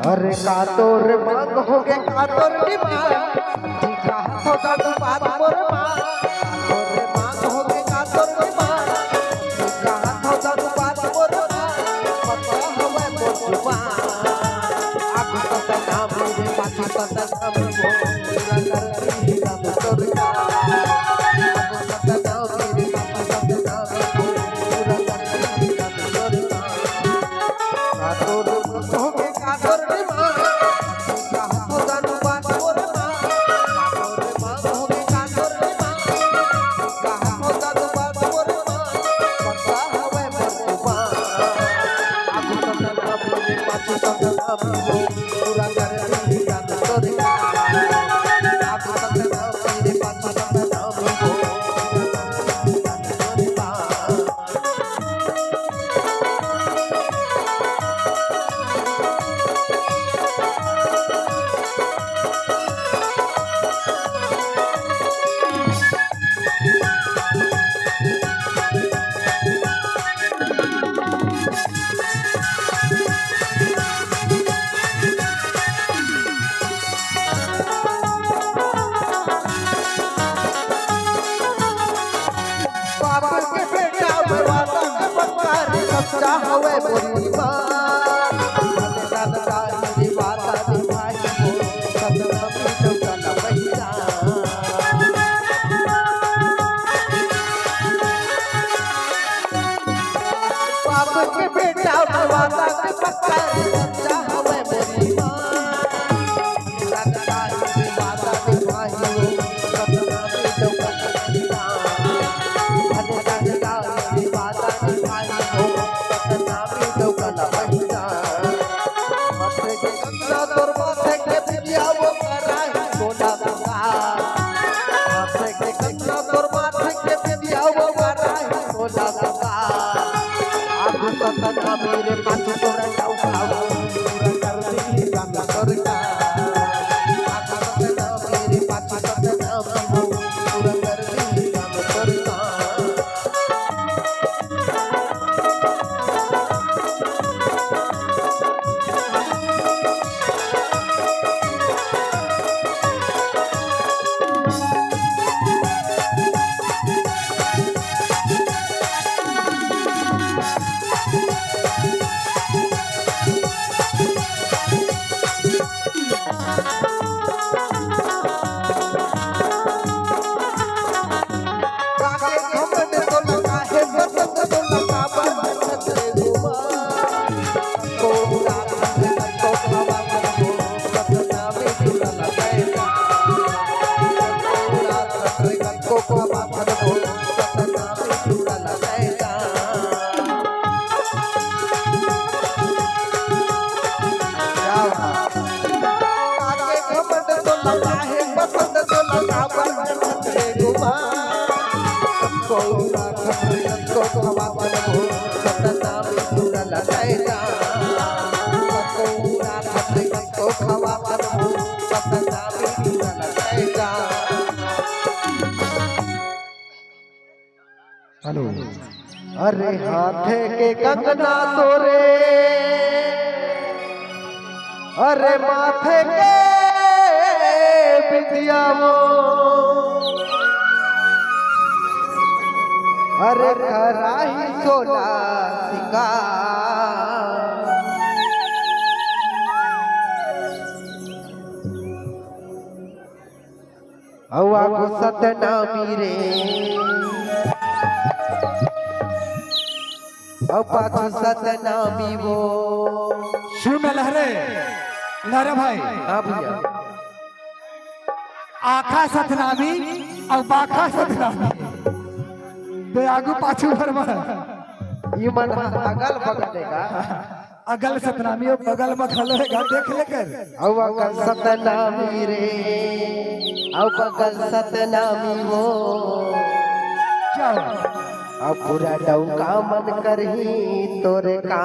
अरे कातोर मांग हो गे कातोर डिमांड जी कहा तो जादू बात मोर मां कातोर मांग हो गे कातोर डिमांड जी कहा तो जादू बात मोर मां पता हवे मोर मां आगु तत नाम रे पाछू तत नाम वो पूरा करती राम तोर का आगु तत नाम रे पाछू तत नाम वो पूरा करती राम तोर का कातोर हो गे कातोर पूरा कर दी राम तोर का आगु तक नाम रे पाछू तक नाम वो सच्चा हवे मोरी मां भले दादा दी बाता दी भाई हो सतना पीटो का बहिरा बाप के बेटा वादा के पक्का सच्चा हवे मोरी मां दादा दी बाता दी भाई हो सतना पीटो का बहिरा भले दादा दी बाता दी भाई हो मेरे पाछू तोरा जाऊ खाओ पूरा कर दी राम तोर का मेरे पाछू तोरा जाऊ खाओ पूरा कर दी राम तोर का हेलो अरे हाथे के कंगना तोरे अरे माथे के बिंदिया वो अरे कराही सोना सिंगार हवा को सतनामी रे पाछू सतनामी वो शिव में लहरे लहरे भाई हाँ भैया आखा सतनामी और बाखा सतनामी तो आगू पाछू भरवा ये मन अगल बगल देगा अगल सतनामी और बगल में खलेगा देख लेकर अब अगल सतनामी रे अब बगल सतनामी वो क्या अब पूरा डौका मन करही तोरे का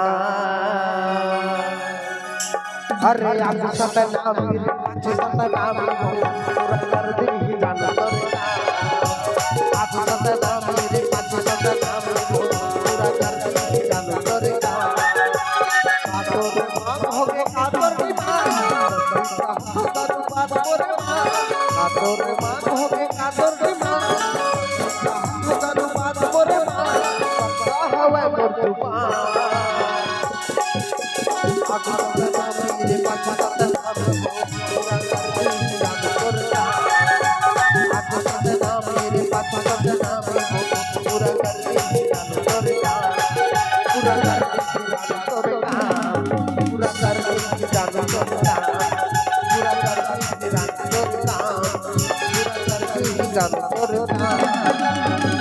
अरे आगू सतनामी रे पाछू सतनामी वो पूरा कर दी जान तोरे का आगू सतनामी रे पाछू सतनामी वो पूरा कर दी जान तोरे का मांग हो गए कातर डिमांड दादू बात मोरे मान कातर मांग हो गए कातर डिमांड दादू बात मोरे मान पक्का हवा मोर जुबान आगू दादा मेरे पाछा दादा पूरा कर दे दादू करता आगू दादा मेरे पाछा दादा पूरा कर दे दादू करता पूरा कर दे दादू करता पूरा कर दे दादू करता पूरा कर दे दादू करता पूरा कर दे दादू करता